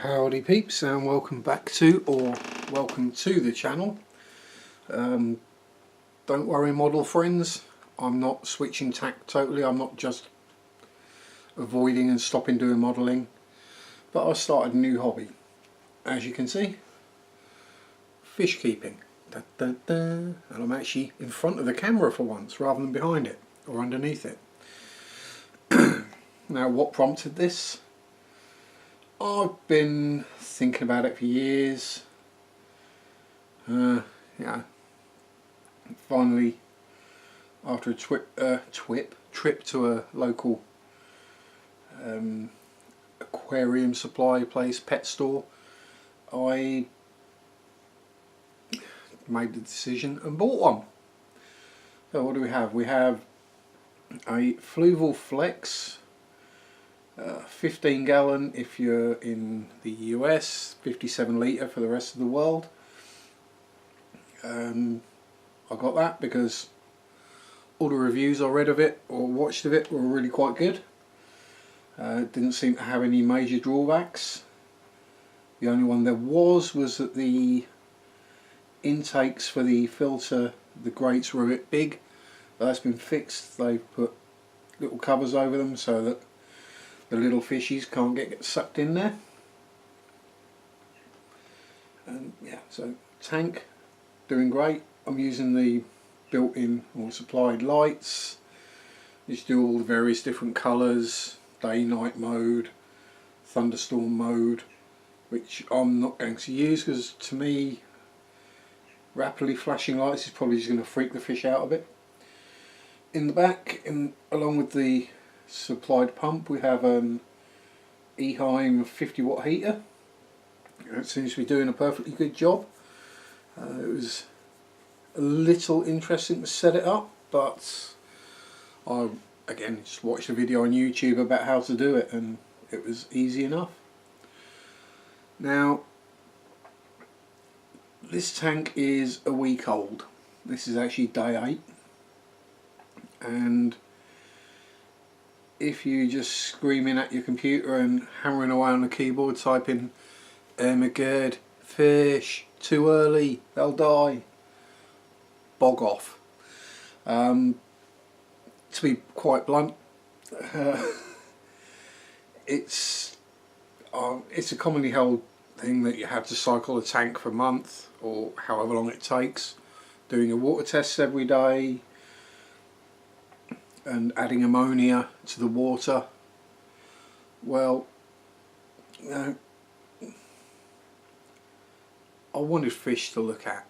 Howdy peeps, and welcome back to, or welcome to the channel. Don't worry model friends, I'm not switching tack totally. I'm not just avoiding and stopping doing modelling, but I started a new hobby. As you can see, fish keeping. Da, da, da. And I'm actually in front of the camera for once rather than behind it or underneath it. Now, what prompted this? I've been thinking about it for years. Yeah. Finally, after a trip to a local aquarium supply place, pet store, I made the decision and bought one. So what do we have? We have a Fluval Flex. 15 gallon if you're in the US, 57 litre for the rest of the world. I got that because all the reviews I read of it or watched of it were really quite good. It didn't seem to have any major drawbacks. The only one there was that the intakes for the filter, the grates were a bit big. That's been fixed. They've put little covers over them so that the little fishies can't get sucked in there. And yeah, so tank doing great. I'm using the built-in or supplied lights. Just do all the various different colours, day night mode, thunderstorm mode, which I'm not going to use because to me rapidly flashing lights is probably just going to freak the fish out a bit. In the back, along with the supplied pump, we have an Eheim 50 watt heater. It seems to be doing a perfectly good job. It was a little interesting to set it up, but I again just watched a video on YouTube about how to do it and it was easy enough. Now this tank is a week old. This is actually day 8, and if you just screaming at your computer and hammering away on the keyboard typing "Oh my god, fish, too early, they'll die," bog off. To be quite blunt, it's a commonly held thing that you have to cycle a tank for a month or however long it takes, doing your water tests every day and adding ammonia to the water. Well, you know, I wanted fish to look at.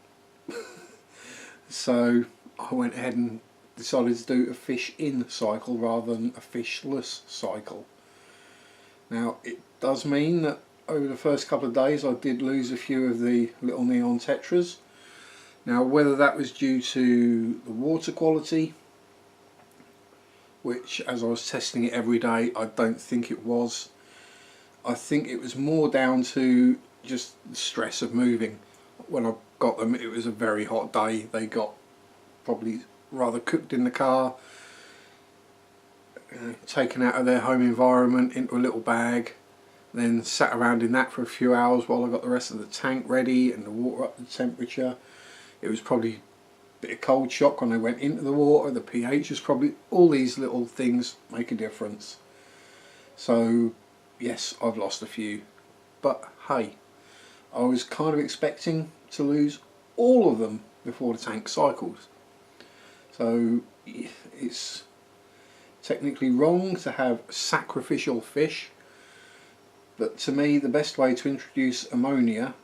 So I went ahead and decided to do a fish in cycle rather than a fishless cycle. Now it does mean that over the first couple of days I did lose a few of the little neon tetras. Now whether that was due to the water quality, which as I was testing it every day, I don't think it was. I think it was more down to just the stress of moving. When I got them, it was a very hot day. They got probably rather cooked in the car, taken out of their home environment into a little bag, then sat around in that for a few hours while I got the rest of the tank ready and the water up to temperature. It was probably bit of cold shock when they went into the water, the pH was probably, all these little things make a difference. So yes, I've lost a few, but hey, I was kind of expecting to lose all of them before the tank cycles. So it's technically wrong to have sacrificial fish, but to me the best way to introduce ammonia,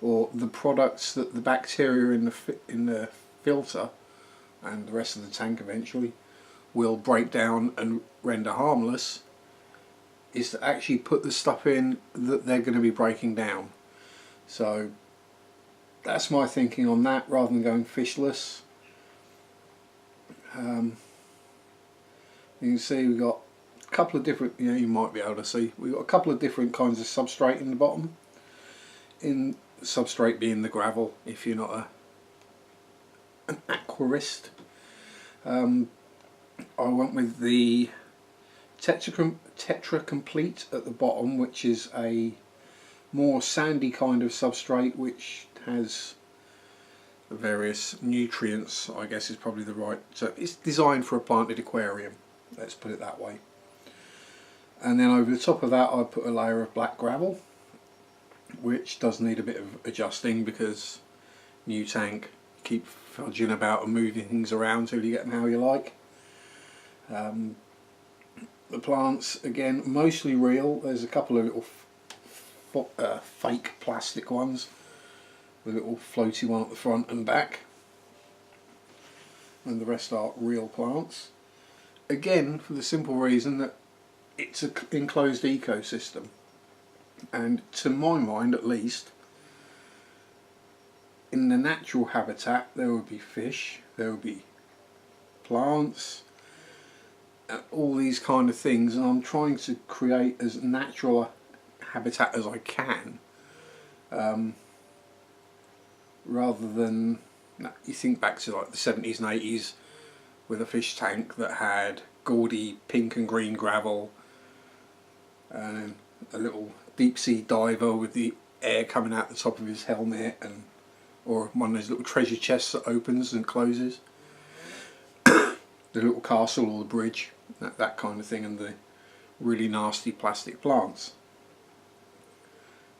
or the products that the bacteria in the filter and the rest of the tank eventually will break down and render harmless, is to actually put the stuff in that they're going to be breaking down. So that's my thinking on that, rather than going fishless. You can see we've got a couple of different, you might be able to see, we've got a couple of different kinds of substrate in the bottom. In substrate being the gravel, if you're not an aquarist. I went with the Tetra Complete at the bottom, which is a more sandy kind of substrate which has the various nutrients, I guess is probably the right, so it's designed for a planted aquarium, let's put it that way. And then over the top of that I put a layer of black gravel, which does need a bit of adjusting because new tank, keep fudging about and moving things around till you get them how you like. The plants, again, mostly real. There's a couple of little fake plastic ones, the little floaty one at the front and back, and the rest are real plants. Again, for the simple reason that it's an enclosed ecosystem, and to my mind at least, in the natural habitat there would be fish, there would be plants, all these kind of things, and I'm trying to create as natural a habitat as I can, rather than, you think back to like the 70s and 80s with a fish tank that had gaudy pink and green gravel and a little deep sea diver with the air coming out the top of his helmet, and or one of those little treasure chests that opens and closes, the little castle or the bridge, that kind of thing, and the really nasty plastic plants.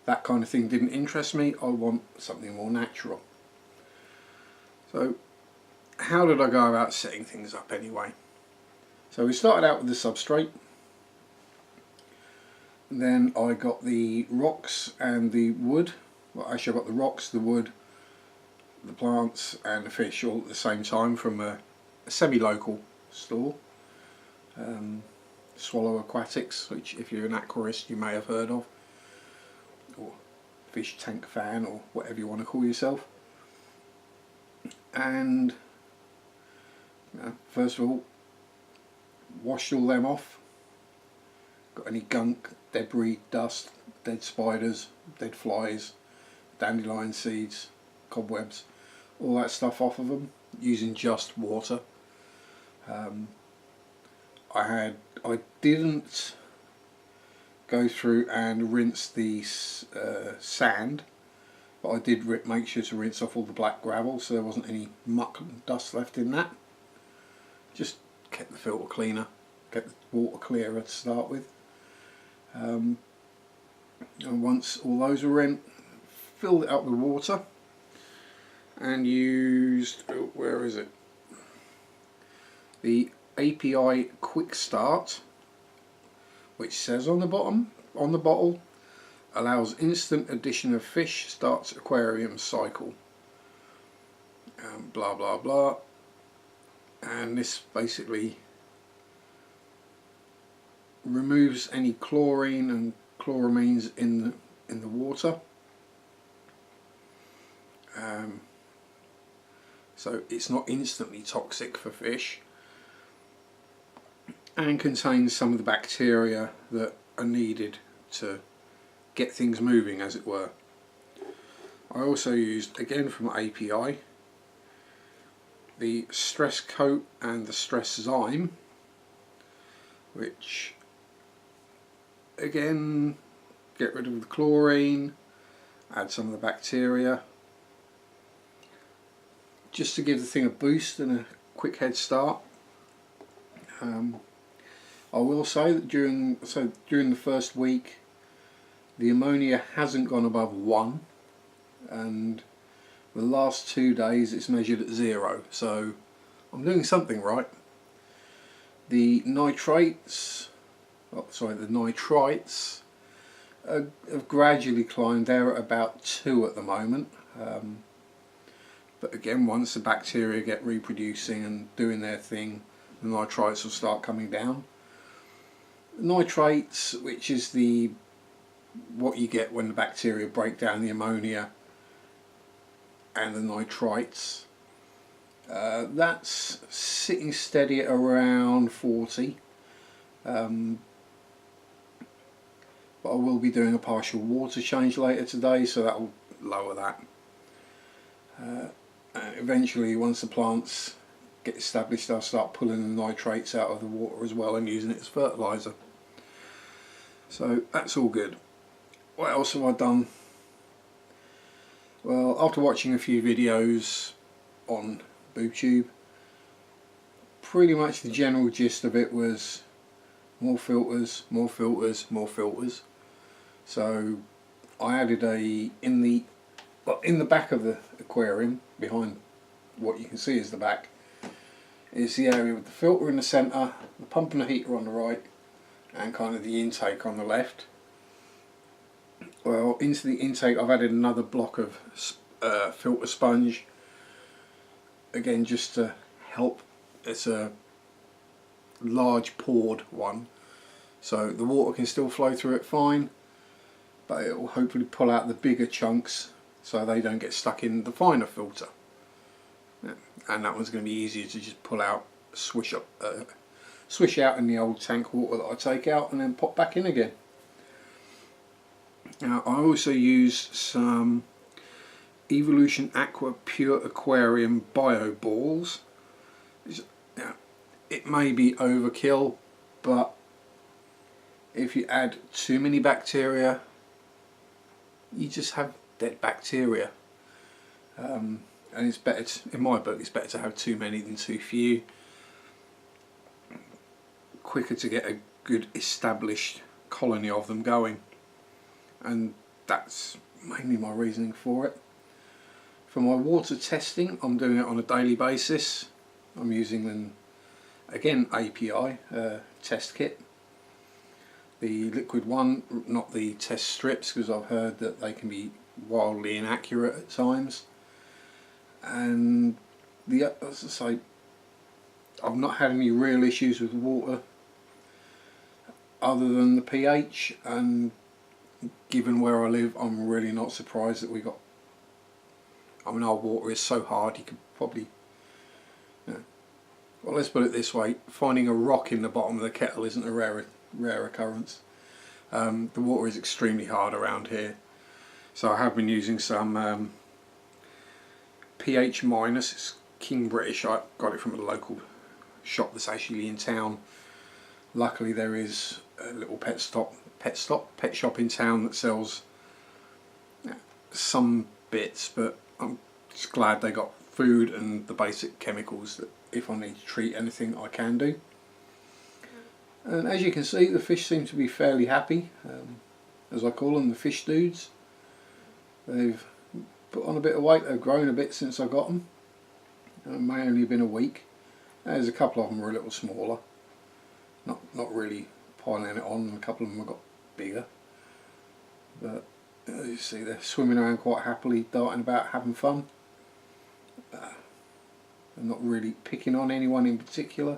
That kind of thing didn't interest me. I want something more natural. So how did I go about setting things up anyway? So we started out with the substrate, then I got the rocks and the wood. Well, actually I got the rocks, the wood, the plants and the fish all at the same time from a semi-local store, Swallow Aquatics, which if you're an aquarist you may have heard of, or fish tank fan, or whatever you want to call yourself. And first of all, washed all them off. Got any gunk, debris, dust, dead spiders, dead flies, dandelion seeds, cobwebs, all that stuff off of them using just water. I didn't go through and rinse the sand, but I did make sure to rinse off all the black gravel so there wasn't any muck and dust left in that. Just kept the filter cleaner, kept the water clearer to start with. And once all those were in, filled it up with water and used, where is it? The API Quick Start, which says on the bottom, on the bottle, allows instant addition of fish, starts aquarium cycle, blah blah blah. And this basically removes any chlorine and chloramines in the water, so it's not instantly toxic for fish, and contains some of the bacteria that are needed to get things moving, as it were. I also used, again from API, the Stress Coat and the Stress Zyme, which again get rid of the chlorine, add some of the bacteria, just to give the thing a boost and a quick head start. I will say that during the first week the ammonia hasn't gone above 1, and the last 2 days it's measured at 0, so I'm doing something right. The nitrates, the nitrites have gradually climbed. They're at about 2 at the moment, but again, once the bacteria get reproducing and doing their thing, the nitrites will start coming down. Nitrates, which is what you get when the bacteria break down the ammonia and the nitrites, that's sitting steady at around 40, but I will be doing a partial water change later today, so that will lower that. And eventually, once the plants get established, I'll start pulling the nitrates out of the water as well and using it as fertiliser. So that's all good. what else have I done? Well, after watching a few videos on BoobTube, pretty much the general gist of it was more filters, more filters, more filters. So I added in the back of the aquarium, behind what you can see is the back, is the area with the filter in the centre, the pump and the heater on the right, and kind of the intake on the left. Well, into the intake I've added another block of filter sponge, again just to help. It's a large poured one, so the water can still flow through it fine, but it will hopefully pull out the bigger chunks so they don't get stuck in the finer filter. Yeah. And that one's going to be easier to just pull out, swish out in the old tank water that I take out and then pop back in again. Now I also use some Evolution Aqua Pure Aquarium Bio Balls. Now, it may be overkill, but if you add too many bacteria, you just have dead bacteria. And it's better in my book, it's better to have too many than too few. Quicker to get a good established colony of them going, and that's mainly my reasoning for it. For my water testing, I'm doing it on a daily basis. I'm using an, again, API test kit. The liquid one, not the test strips, because I've heard that they can be wildly inaccurate at times. And as I say, I've not had any real issues with water other than the pH, and given where I live, I'm really not surprised that we got, I mean, our water is so hard you could probably, you know, well, let's put it this way, finding a rock in the bottom of the kettle isn't a rare occurrence. The water is extremely hard around here, so I have been using some pH minus. It's King British. I got it from a local shop that's actually in town. Luckily there is a little pet shop in town that sells some bits, but I'm just glad they got food and the basic chemicals that if I need to treat anything I can do. And as you can see, the fish seem to be fairly happy, as I call them, the fish dudes. They've put on a bit of weight, they've grown a bit since I got them. It may only have been a week. There's a couple of them were a little smaller, not really piling it on, and a couple of them have got bigger. But as you see, they're swimming around quite happily, darting about, having fun. They're not really picking on anyone in particular.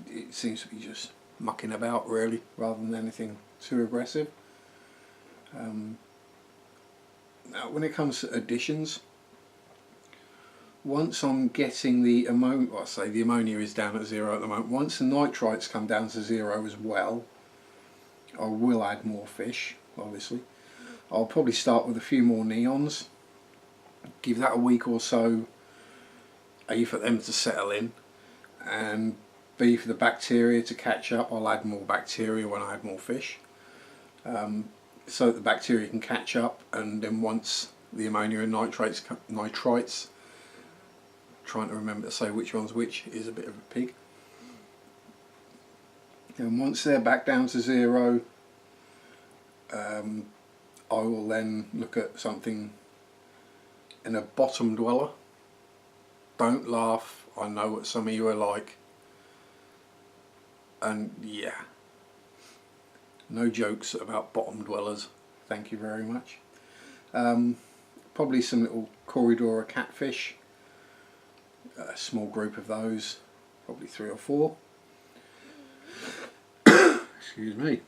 It seems to be just mucking about really, rather than anything too aggressive. Now when it comes to additions, once I'm getting the ammonia, well, I say the ammonia is down at 0 at the moment, once the nitrites come down to 0 as well, I will add more fish, obviously. I'll probably start with a few more neons, give that a week or so, A, for them to settle in, and B, for the bacteria to catch up. I'll add more bacteria when I add more fish, so that the bacteria can catch up, and then once the ammonia and nitrites, trying to remember to say which one's which is a bit of a pig. And once they're back down to 0, I will then look at something in a bottom dweller. Don't laugh, I know what some of you are like, and yeah, no jokes about bottom dwellers, thank you very much. Probably some little Corridora catfish, a small group of those, probably 3 or 4. Excuse me.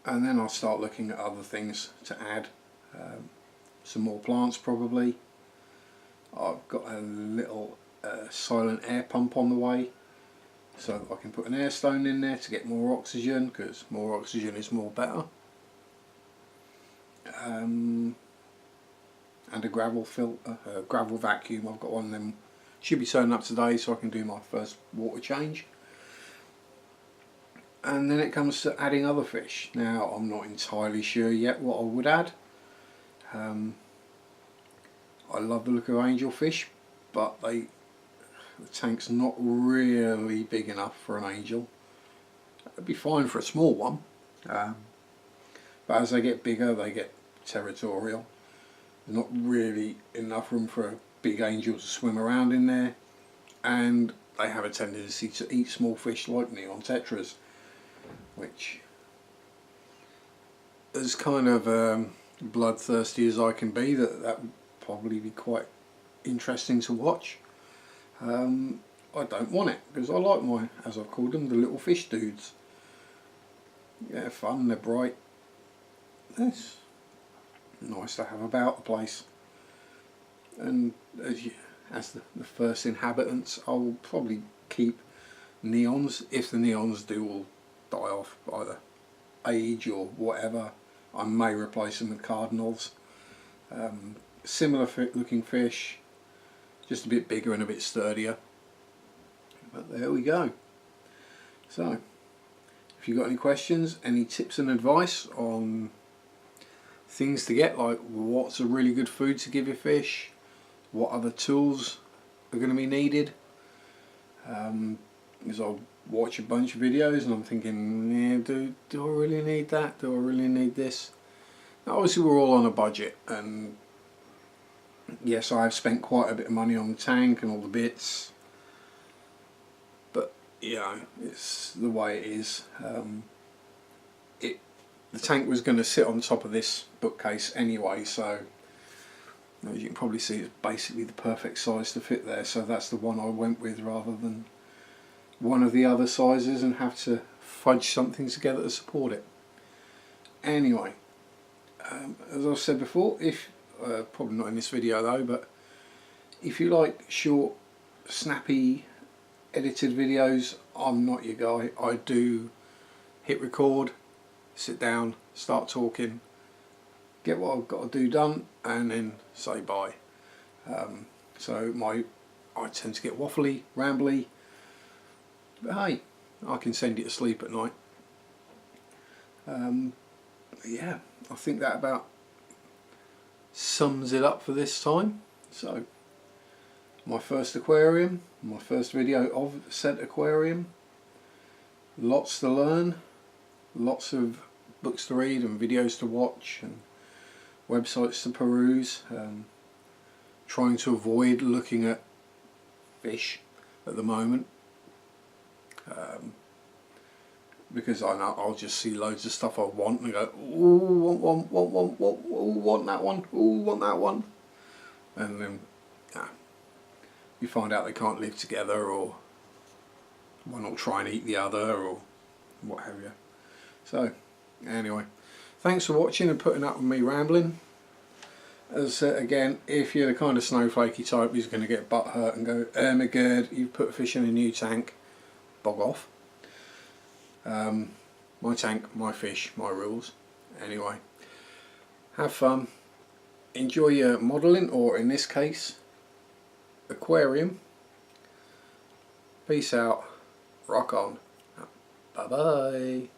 And then I'll start looking at other things to add. Some more plants probably. I've got a little silent air pump on the way, so that I can put an air stone in there to get more oxygen, because more oxygen is more better. And a gravel filter, a gravel vacuum. I've got one of them, should be turning up today so I can do my first water change. and then it comes to adding other fish. Now I'm not entirely sure yet what I would add. I love the look of angelfish, but the tank's not really big enough for an angel. It'd be fine for a small one, but as they get bigger they get territorial. There's not really enough room for a big angel to swim around in there, and they have a tendency to eat small fish like neon tetras, which, as kind of bloodthirsty as I can be, that would probably be quite interesting to watch. I don't want it because I like my, as I've called them, the little fish dudes. They're fun, they're bright. It's nice to have about the place. And as the first inhabitants, I'll probably keep neons. If the neons do all die off, either age or whatever, I may replace them with cardinals. Similar looking fish, just a bit bigger and a bit sturdier. But there we go. So, if you've got any questions, any tips and advice on things to get, like what's a really good food to give your fish, what other tools are going to be needed, because I'll watch a bunch of videos and I'm thinking, yeah, do I really need that? Do I really need this? Now, obviously we're all on a budget, and yes, I have spent quite a bit of money on the tank and all the bits, but you know, it's the way it is. The tank was going to sit on top of this bookcase anyway, so as you can probably see, it's basically the perfect size to fit there, so that's the one I went with rather than one of the other sizes and have to fudge something together to support it. Anyway, as I've said before, if probably not in this video though, but if you like short, snappy, edited videos, I'm not your guy. I do hit record, sit down, start talking, get what I've got to do done, and then say bye. So I tend to get waffly, rambly, but hey, I can send you to sleep at night. Yeah, I think that about sums it up for this time. So, my first aquarium, my first video of said aquarium, lots to learn, lots of books to read and videos to watch and websites to peruse, trying to avoid looking at fish at the moment, because I know I'll just see loads of stuff I want and go, ooh, want that one, ooh, want that one, and then you find out they can't live together, or one will try and eat the other, or what have you. So anyway, thanks for watching and putting up with me rambling. As I said again, if you're the kind of snowflakey type who's going to get butt hurt and go, oh my god, you've put fish in a new tank, bog off. My tank, my fish, my rules. Anyway, have fun, enjoy your modelling, or in this case, aquarium. Peace out, rock on, bye bye.